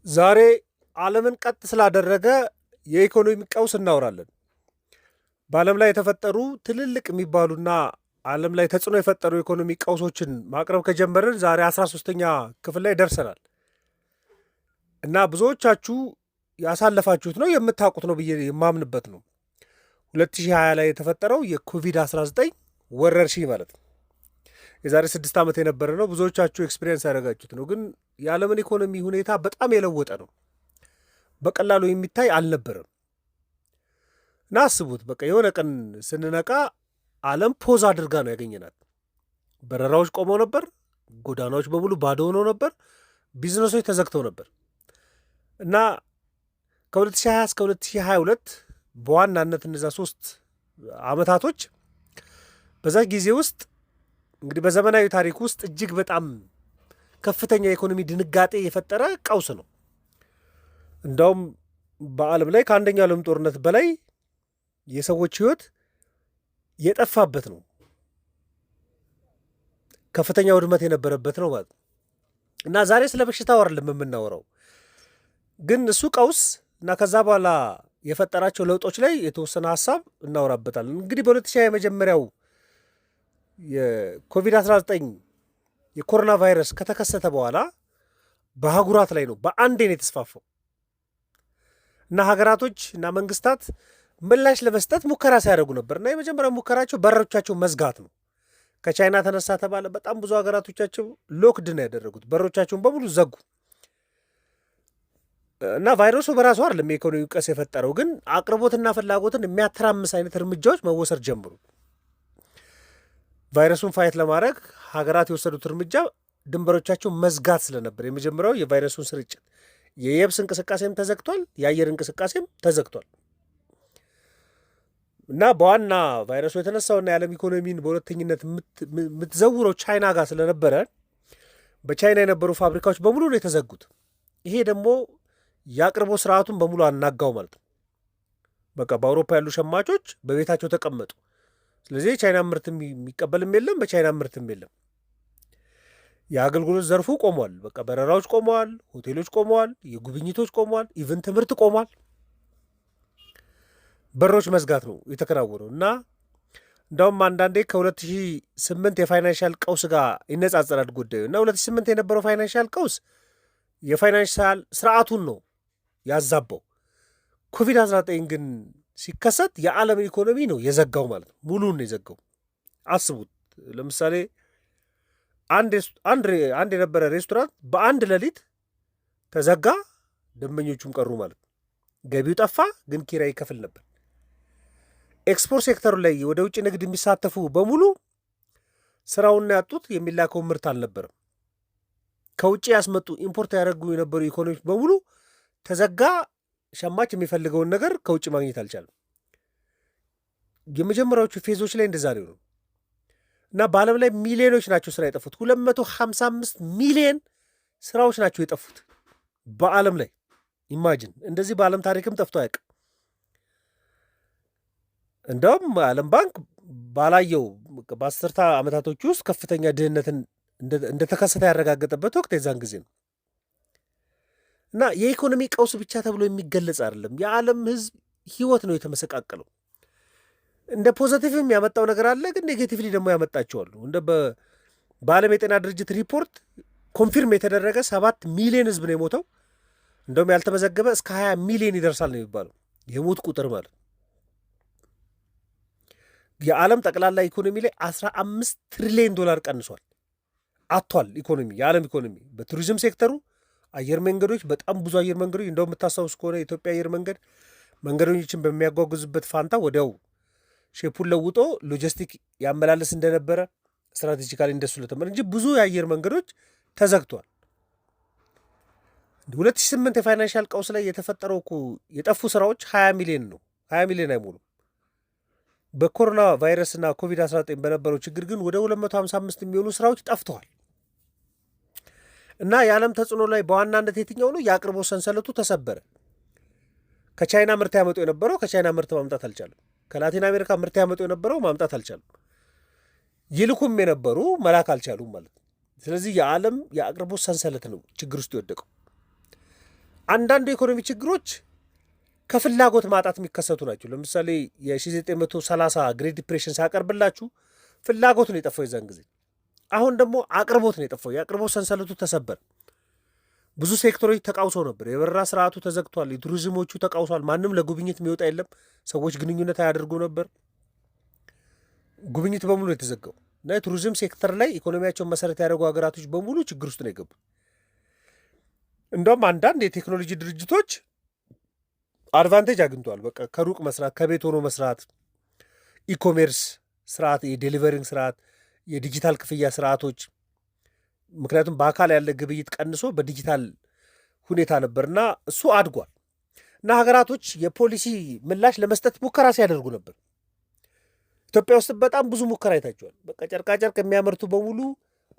ዛሬ ዓለምን ቀጥ ስላደረገ የኢኮኖሚ ቀውስ እናወራለን። በዓለም ላይ የተፈጠሩ ትልልቅ የሚባሉና ዓለም ላይ ተጽዕኖ የፈጠሩ የኢኮኖሚ ቀውሶችን ማቅረብ ከጀመርን ዛሬ 13ኛ ክፍል ላይ ደርሰናል እና ብዙዎቻችሁ ያሳለፋችሁት ነው የምታውቁት ነው ብዬ የማምንበት ነው። 2020 ላይ የተፈጠረው የኮቪድ-19 ወረርሽኝ ማለት ነው። የዛሬ 6 ዓመት የነበረ ነው። ብዙዎቻችሁ ኤክስፒሪየንስ ያደረጋችሁት ነው። ግን የዓለምን ኢኮኖሚ ሁኔታ በጣም የለወጠ ነው። በቀላሉ የሚታይ አልነበረም እና አስቡት፣ በቃ የሆነ ቀን ስንነቃ ዓለም ፖዝ አድርጋ ነው ያገኘናት። በረራዎች ቆመው ነበር። ጎዳናዎች በሙሉ ባዶ ሆነው ነበር። ቢዝነሶች ተዘግተው ነበር እና ከ2020 እስከ 2022 በዋናነት እነዛ 3 ዓመታቶች በዛ ጊዜ ውስጥ እንግዲህ በዘመናዊ ታሪክ ውስጥ እጅግ በጣም ከፍተኛ የኢኮኖሚ ድንጋጤ የፈጠረ ቀውስ ነው። እንዳውም በዓለም ላይ ከአንደኛው ዓለም ጦርነት በላይ የሰዎች ሕይወት የጠፋበት ነው። ከፍተኛ ውድመት የነበረበት ነው ማለት ነው እና ዛሬ ስለ በሽታው አይደለም የምናወራው፣ ግን እሱ ቀውስ እና ከዛ በኋላ የፈጠራቸው ለውጦች ላይ የተወሰነ ሀሳብ እናወራበታለን። እንግዲህ በ2020 የመጀመሪያው የኮቪድ-19 የኮሮና ቫይረስ ከተከሰተ በኋላ በአህጉራት ላይ ነው በአንዴ ነው የተስፋፋው እና ሀገራቶች እና መንግስታት ምላሽ ለመስጠት ሙከራ ሲያደርጉ ነበር እና የመጀመሪያው ሙከራቸው በሮቻቸው መዝጋት ነው። ከቻይና ተነሳ ተባለ። በጣም ብዙ ሀገራቶቻቸው ሎክድ ነው ያደረጉት፣ በሮቻቸውን በሙሉ ዘጉ እና ቫይረሱ በራሱ አይደለም የኢኮኖሚ ቀውስ የፈጠረው፣ ግን አቅርቦትና ፍላጎትን የሚያተራምስ አይነት እርምጃዎች መወሰድ ጀምሩ። ቫይረሱን ፋይት ለማድረግ ሀገራት የወሰዱት እርምጃ ድንበሮቻቸው መዝጋት ስለነበር የመጀመሪያው የቫይረሱን ስርጭት፣ የየብስ እንቅስቃሴም ተዘግቷል፣ የአየር እንቅስቃሴም ተዘግቷል እና በዋና ቫይረሱ የተነሳውና የዓለም ኢኮኖሚን በሁለተኝነት የምትዘውረው ቻይና ጋር ስለነበረ በቻይና የነበሩ ፋብሪካዎች በሙሉ ነው የተዘጉት። ይሄ ደግሞ የአቅርቦት ስርዓቱን በሙሉ አናጋው ማለት ነው። በቃ በአውሮፓ ያሉ ሸማቾች በቤታቸው ተቀመጡ። ስለዚህ የቻይና ምርት የሚቀበልም የለም፣ በቻይና ምርትም የለም። የአገልግሎት ዘርፉ ቆሟል። በቃ በረራዎች ቆመዋል፣ ሆቴሎች ቆመዋል፣ የጉብኝቶች ቆመዋል፣ ኢቨን ትምህርት ቆሟል። በሮች መዝጋት ነው የተከናወነው እና እንዳውም አንዳንዴ ከ2008 የፋይናንሻል ቀውስ ጋር ይነጻጸራል ጉዳዩ እና 2008 የነበረው ፋይናንሻል ቀውስ የፋይናንሻል ስርዓቱን ነው ያዛባው። ኮቪድ-19 ግን ሲከሰት የዓለም ኢኮኖሚ ነው የዘጋው ማለት ነው። ሙሉን ነው የዘጋው። አስቡት፣ ለምሳሌ አንድ የነበረ ሬስቶራንት በአንድ ሌሊት ተዘጋ፣ ደንበኞቹም ቀሩ ማለት ነው። ገቢው ጠፋ፣ ግን ኪራይ ይከፍል ነበር። ኤክስፖርት ሴክተሩ ላይ ወደ ውጭ ንግድ የሚሳተፉ በሙሉ ስራውን ያጡት፣ የሚላከው ምርት አልነበረም። ከውጭ ያስመጡ ኢምፖርት ያደረጉ የነበሩ ኢኮኖሚዎች በሙሉ ተዘጋ። ሸማች የሚፈልገውን ነገር ከውጭ ማግኘት አልቻለም። የመጀመሪያዎቹ ፌዞች ላይ እንደዛ ነው እና በዓለም ላይ ሚሊዮኖች ናቸው ስራ የጠፉት። 255 ሚሊዮን ስራዎች ናቸው የጠፉት በዓለም ላይ። ኢማጂን፣ እንደዚህ በዓለም ታሪክም ጠፍቶ አያውቅም። እንደውም ዓለም ባንክ ባላየው በ10 ዓመታቶች ውስጥ ከፍተኛ ድህነትን እንደተከሰተ ያረጋገጠበት ወቅት የዛን ጊዜ ነው እና የኢኮኖሚ ቀውስ ብቻ ተብሎ የሚገለጽ አይደለም። የዓለም ሕዝብ ህይወት ነው የተመሰቃቀለው። እንደ ፖዘቲቭም ያመጣው ነገር አለ፣ ግን ኔጌቲቭሊ ደግሞ ያመጣቸዋሉ። እንደ በዓለም የጤና ድርጅት ሪፖርት ኮንፊርም የተደረገ 7 ሚሊዮን ሕዝብ ነው የሞተው። እንደውም ያልተመዘገበ እስከ 20 ሚሊዮን ይደርሳል ነው የሚባለው የሞት ቁጥር ማለት። የዓለም ጠቅላላ ኢኮኖሚ ላይ 15 ትሪሊዮን ዶላር ቀንሷል፣ አጥቷል ኢኮኖሚ፣ የዓለም ኢኮኖሚ። በቱሪዝም ሴክተሩ አየር መንገዶች፣ በጣም ብዙ አየር መንገዶች፣ እንደው የምታስታውስ ከሆነ የኢትዮጵያ አየር መንገድ መንገደኞችን በሚያጓጉዝበት ፋንታ ወዲያው ሼፑን ለውጦ ሎጂስቲክ ያመላለስ እንደነበረ ስትራቴጂካሊ እንደሱ ለተመረ እንጂ ብዙ የአየር መንገዶች ተዘግቷል። 2008 የፋይናንሻል ቀውስ ላይ የተፈጠረው እኮ የጠፉ ስራዎች 20 ሚሊዮን ነው። 20 ሚሊዮን አይሞሉም። በኮሮና ቫይረስና ኮቪድ-19 በነበረው ችግር ግን ወደ 255 የሚሆኑ ስራዎች ጠፍተዋል እና የዓለም ተጽዕኖ ላይ በዋናነት የትኛው ነው? የአቅርቦት ሰንሰለቱ ተሰበረ። ከቻይና ምርት ያመጡ የነበረው ከቻይና ምርት ማምጣት አልቻለም። ከላቲን አሜሪካ ምርት ያመጡ የነበረው ማምጣት አልቻለም። ይልኩም የነበሩ መላክ አልቻሉም ማለት ነው። ስለዚህ የዓለም የአቅርቦት ሰንሰለት ነው ችግር ውስጥ የወደቀው። አንዳንድ የኢኮኖሚ ችግሮች ከፍላጎት ማጣት የሚከሰቱ ናቸው። ለምሳሌ የ1930 ግሬት ዲፕሬሽን ሲያቀርብላችሁ ፍላጎት ነው የጠፋው የዛን ጊዜ። አሁን ደግሞ አቅርቦት ነው የጠፋው። የአቅርቦት ሰንሰለቱ ተሰበር። ብዙ ሴክተሮች ተቃውሰው ነበር። የበረራ ስርዓቱ ተዘግቷል። የቱሪዝሞቹ ተቃውሷል። ማንም ለጉብኝት የሚወጣ የለም። ሰዎች ግንኙነት አያደርጉ ነበር። ጉብኝት በሙሉ የተዘጋው እና የቱሪዝም ሴክተር ላይ ኢኮኖሚያቸውን መሰረት ያደረጉ ሀገራቶች በሙሉ ችግር ውስጥ ነው የገቡ። እንደውም አንዳንድ የቴክኖሎጂ ድርጅቶች አድቫንቴጅ አግኝተዋል። በቃ ከሩቅ መስራት፣ ከቤት ሆኖ መስራት፣ ኢኮሜርስ ስርዓት፣ የዴሊቨሪንግ ስርዓት፣ የዲጂታል ክፍያ ስርዓቶች። ምክንያቱም በአካል ያለ ግብይት ቀንሶ በዲጂታል ሁኔታ ነበርና እሱ አድጓል እና ሀገራቶች የፖሊሲ ምላሽ ለመስጠት ሙከራ ሲያደርጉ ነበር። ኢትዮጵያ ውስጥ በጣም ብዙ ሙከራ አይታቸዋል። በቃ ጨርቃጨርቅ የሚያመርቱ በሙሉ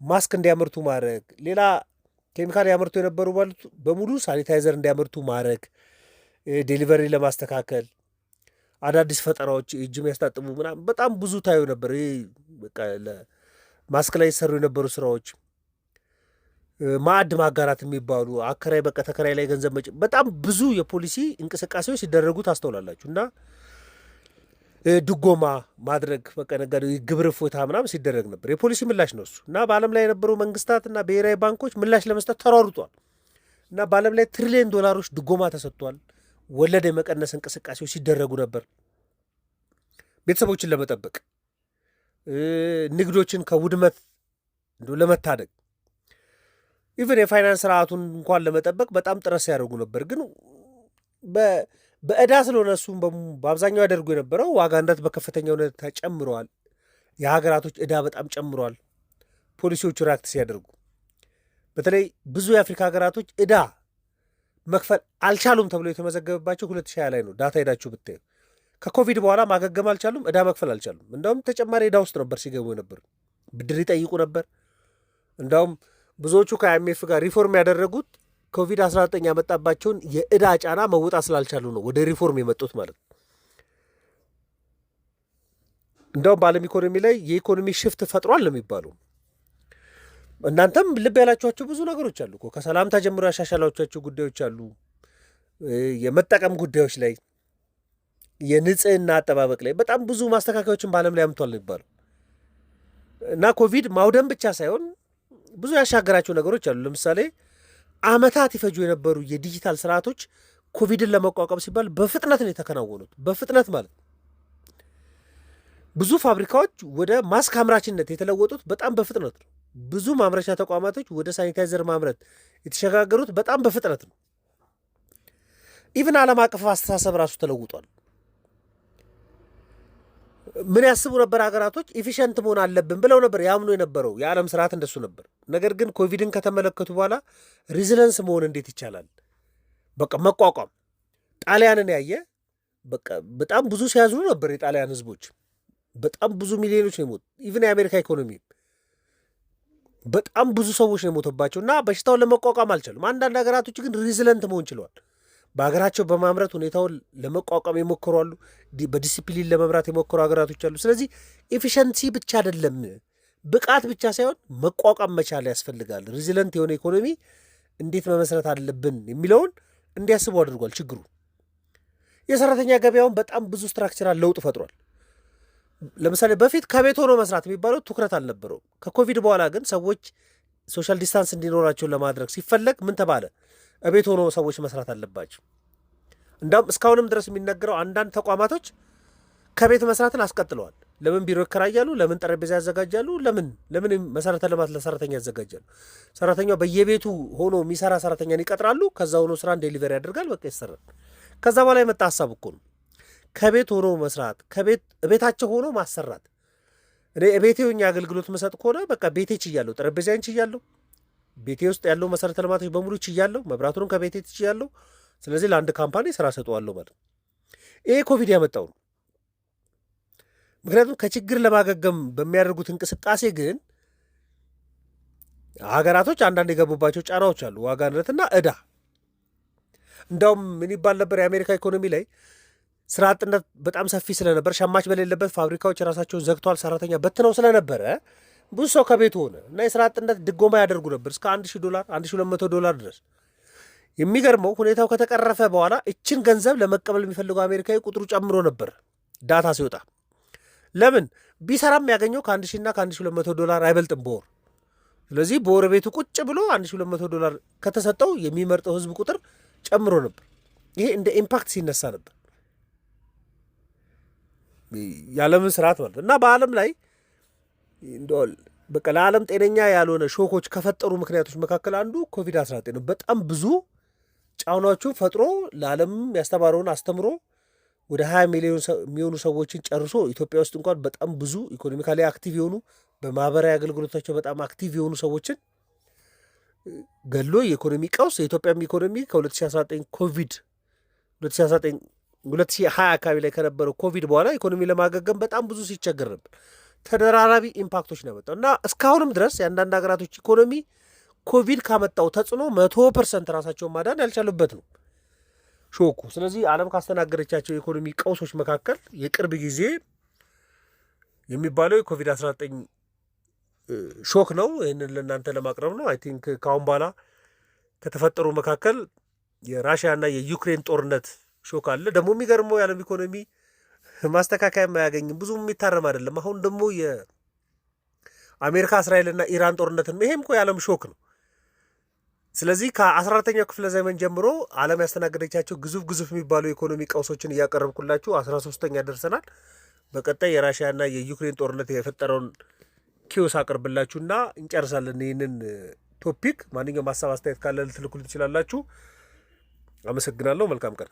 ማስክ እንዲያመርቱ ማድረግ፣ ሌላ ኬሚካል ያመርቱ የነበሩ በሙሉ ሳኒታይዘር እንዲያመርቱ ማድረግ፣ ዴሊቨሪ ለማስተካከል አዳዲስ ፈጠራዎች፣ እጅ የሚያስታጥቡ ምናምን በጣም ብዙ ታዩ ነበር። በቃ ማስክ ላይ የተሰሩ የነበሩ ስራዎች፣ ማዕድ ማጋራት የሚባሉ አከራይ በቃ ተከራይ ላይ ገንዘብ መጭ፣ በጣም ብዙ የፖሊሲ እንቅስቃሴዎች ሲደረጉ ታስተውላላችሁ። እና ድጎማ ማድረግ በቃ ነገር ግብር እፎይታ ምናምን ሲደረግ ነበር። የፖሊሲ ምላሽ ነው እሱ። እና በዓለም ላይ የነበሩ መንግስታትና ብሔራዊ ባንኮች ምላሽ ለመስጠት ተሯሩጧል። እና በዓለም ላይ ትሪሊየን ዶላሮች ድጎማ ተሰጥቷል። ወለድ የመቀነስ እንቅስቃሴዎች ሲደረጉ ነበር። ቤተሰቦችን ለመጠበቅ ንግዶችን ከውድመት ለመታደግ ኢቨን የፋይናንስ ስርዓቱን እንኳን ለመጠበቅ በጣም ጥረት ሲያደርጉ ነበር። ግን በዕዳ ስለሆነ እሱም በአብዛኛው ያደርጉ የነበረው ዋጋ ንረት በከፍተኛ ሁኔታ ጨምረዋል። የሀገራቶች ዕዳ በጣም ጨምረዋል። ፖሊሲዎቹ ሪያክት ሲያደርጉ በተለይ ብዙ የአፍሪካ ሀገራቶች ዕዳ መክፈል አልቻሉም ተብሎ የተመዘገበባቸው 2020 ላይ ነው። ዳታ ሄዳችሁ ብታዩ ከኮቪድ በኋላ ማገገም አልቻሉም፣ ዕዳ መክፈል አልቻሉም። እንደውም ተጨማሪ ዕዳ ውስጥ ነበር ሲገቡ ነበር። ብድር ይጠይቁ ነበር። እንደውም ብዙዎቹ ከአይኤምኤፍ ጋር ሪፎርም ያደረጉት ኮቪድ-19 ያመጣባቸውን የዕዳ ጫና መውጣት ስላልቻሉ ነው ወደ ሪፎርም የመጡት ማለት ነው። እንደውም በዓለም ኢኮኖሚ ላይ የኢኮኖሚ ሽፍት ፈጥሯል ነው የሚባለው። እናንተም ልብ ያላችኋቸው ብዙ ነገሮች አሉ እኮ። ከሰላምታ ጀምሮ ያሻሻላችኋቸው ጉዳዮች አሉ። የመጠቀም ጉዳዮች ላይ፣ የንጽህና አጠባበቅ ላይ በጣም ብዙ ማስተካከያዎችን በዓለም ላይ አምቷል ነው የሚባለው። እና ኮቪድ ማውደም ብቻ ሳይሆን ብዙ ያሻገራቸው ነገሮች አሉ። ለምሳሌ ዓመታት ይፈጁ የነበሩ የዲጂታል ስርዓቶች ኮቪድን ለመቋቋም ሲባል በፍጥነት ነው የተከናወኑት። በፍጥነት ማለት ብዙ ፋብሪካዎች ወደ ማስክ አምራችነት የተለወጡት በጣም በፍጥነት ነው። ብዙ ማምረቻ ተቋማቶች ወደ ሳኒታይዘር ማምረት የተሸጋገሩት በጣም በፍጥነት ነው። ኢቭን ዓለም አቀፍ አስተሳሰብ ራሱ ተለውጧል። ምን ያስቡ ነበር ሀገራቶች? ኢፊሸንት መሆን አለብን ብለው ነበር ያምኑ የነበረው። የዓለም ስርዓት እንደሱ ነበር። ነገር ግን ኮቪድን ከተመለከቱ በኋላ ሪዚለንስ መሆን እንዴት ይቻላል፣ በቃ መቋቋም። ጣሊያንን ያየ በቃ በጣም ብዙ ሲያዝኑ ነበር የጣሊያን ህዝቦች። በጣም ብዙ ሚሊዮኖች ነው የሞቱ። ኢቭን የአሜሪካ ኢኮኖሚ በጣም ብዙ ሰዎች ነው የሞተባቸው እና በሽታውን ለመቋቋም አልቻሉም። አንዳንድ ሀገራቶች ግን ሪዚለንት መሆን ችለዋል። በሀገራቸው በማምረት ሁኔታውን ለመቋቋም የሞከሩ አሉ። በዲሲፕሊን ለመምራት የሞከሩ ሀገራቶች አሉ። ስለዚህ ኤፊሸንሲ ብቻ አይደለም፣ ብቃት ብቻ ሳይሆን መቋቋም መቻል ያስፈልጋል። ሪዚለንት የሆነ ኢኮኖሚ እንዴት መመስረት አለብን የሚለውን እንዲያስቡ አድርጓል። ችግሩ የሰራተኛ ገበያውን በጣም ብዙ ስትራክቸራል ለውጥ ፈጥሯል። ለምሳሌ በፊት ከቤት ሆኖ መስራት የሚባለው ትኩረት አልነበረውም። ከኮቪድ በኋላ ግን ሰዎች ሶሻል ዲስታንስ እንዲኖራቸው ለማድረግ ሲፈለግ ምን ተባለ? እቤት ሆኖ ሰዎች መስራት አለባቸው። እንዳውም እስካሁንም ድረስ የሚነገረው አንዳንድ ተቋማቶች ከቤት መስራትን አስቀጥለዋል። ለምን ቢሮ ይከራያሉ? ለምን ጠረጴዛ ያዘጋጃሉ? ለምን መሰረተ ልማት ለሰራተኛ ያዘጋጃሉ? ሰራተኛው በየቤቱ ሆኖ የሚሰራ ሰራተኛን ይቀጥራሉ። ከዛ ሆኖ ስራን ዴሊቨሪ ያደርጋል። በቃ ይሰራል። ከዛ በኋላ የመጣ ሀሳብ እኮ ነው ከቤት ሆኖ መስራት፣ ቤታቸው ሆኖ ማሰራት። እኔ ቤቴ ሆኜ አገልግሎት መሰጥ ከሆነ በቃ ቤቴ ችያለሁ፣ ጠረጴዛዬን ችያለሁ፣ ቤቴ ውስጥ ያለው መሰረተ ልማቶች በሙሉ ችያለሁ፣ መብራቱንም ከቤቴ ችያለሁ። ስለዚህ ለአንድ ካምፓኒ ስራ ሰጠዋለሁ ማለት ነው። ይሄ ኮቪድ ያመጣው ነው። ምክንያቱም ከችግር ለማገገም በሚያደርጉት እንቅስቃሴ ግን ሀገራቶች አንዳንድ የገቡባቸው ጫናዎች አሉ። ዋጋ ንረትና ዕዳ። እንዳውም ምን ይባል ነበር የአሜሪካ ኢኮኖሚ ላይ ስራ አጥነት በጣም ሰፊ ስለነበር ሸማች በሌለበት ፋብሪካዎች ራሳቸውን ዘግተዋል። ሰራተኛ በትነው ስለነበረ ብዙ ሰው ከቤቱ ሆነ እና የስራ አጥነት ድጎማ ያደርጉ ነበር እስከ $1,000 $1,200 ድረስ። የሚገርመው ሁኔታው ከተቀረፈ በኋላ እችን ገንዘብ ለመቀበል የሚፈልገው አሜሪካዊ ቁጥሩ ጨምሮ ነበር ዳታ ሲወጣ። ለምን ቢሰራም ያገኘው ከ1000 እና ከ1200 አይበልጥም በወር። ስለዚህ በወር ቤቱ ቁጭ ብሎ $1200 ከተሰጠው የሚመርጠው ህዝብ ቁጥር ጨምሮ ነበር። ይሄ እንደ ኢምፓክት ሲነሳ ነበር የዓለምን ስርዓት ማለት እና በዓለም ላይ እንደል በቃ ለዓለም ጤነኛ ያልሆነ ሾኮች ከፈጠሩ ምክንያቶች መካከል አንዱ ኮቪድ-19 ነው። በጣም ብዙ ጫናዎቹን ፈጥሮ ለዓለም ያስተማረውን አስተምሮ ወደ 20 ሚሊዮን የሚሆኑ ሰዎችን ጨርሶ ኢትዮጵያ ውስጥ እንኳን በጣም ብዙ ኢኮኖሚካሊ አክቲቭ የሆኑ በማህበራዊ አገልግሎታቸው በጣም አክቲቭ የሆኑ ሰዎችን ገሎ የኢኮኖሚ ቀውስ የኢትዮጵያም ኢኮኖሚ ከ2019 ኮቪድ 2020 አካባቢ ላይ ከነበረው ኮቪድ በኋላ ኢኮኖሚ ለማገገም በጣም ብዙ ሲቸገር ነበር። ተደራራቢ ኢምፓክቶች ነው ያመጣው እና እስካሁንም ድረስ የአንዳንድ ሀገራቶች ኢኮኖሚ ኮቪድ ካመጣው ተጽዕኖ 100% ራሳቸውን ማዳን ያልቻሉበት ነው ሾኩ። ስለዚህ ዓለም ካስተናገረቻቸው የኢኮኖሚ ቀውሶች መካከል የቅርብ ጊዜ የሚባለው የኮቪድ-19 ሾክ ነው። ይህንን ለእናንተ ለማቅረብ ነው። አይ ቲንክ ከአሁን በኋላ ከተፈጠሩ መካከል የራሽያና የዩክሬን ጦርነት ሾክ አለ። ደግሞ የሚገርመው የዓለም ኢኮኖሚ ማስተካከያ አያገኝም፣ ብዙም የሚታረም አይደለም። አሁን ደግሞ የአሜሪካ እስራኤልና ኢራን ጦርነትን ይሄም እኮ የዓለም ሾክ ነው። ስለዚህ ከ14ኛው ክፍለ ዘመን ጀምሮ ዓለም ያስተናገደቻቸው ግዙፍ የሚባሉ የኢኮኖሚ ቀውሶችን እያቀረብኩላችሁ 13ኛ ደርሰናል። በቀጣይ የራሽያና የዩክሬን ጦርነት የፈጠረውን ኪዮስ አቅርብላችሁና እንጨርሳለን ይህንን ቶፒክ። ማንኛውም ሀሳብ አስተያየት ካለ ልትልኩልኝ ትችላላችሁ። አመሰግናለሁ። መልካም ቀን።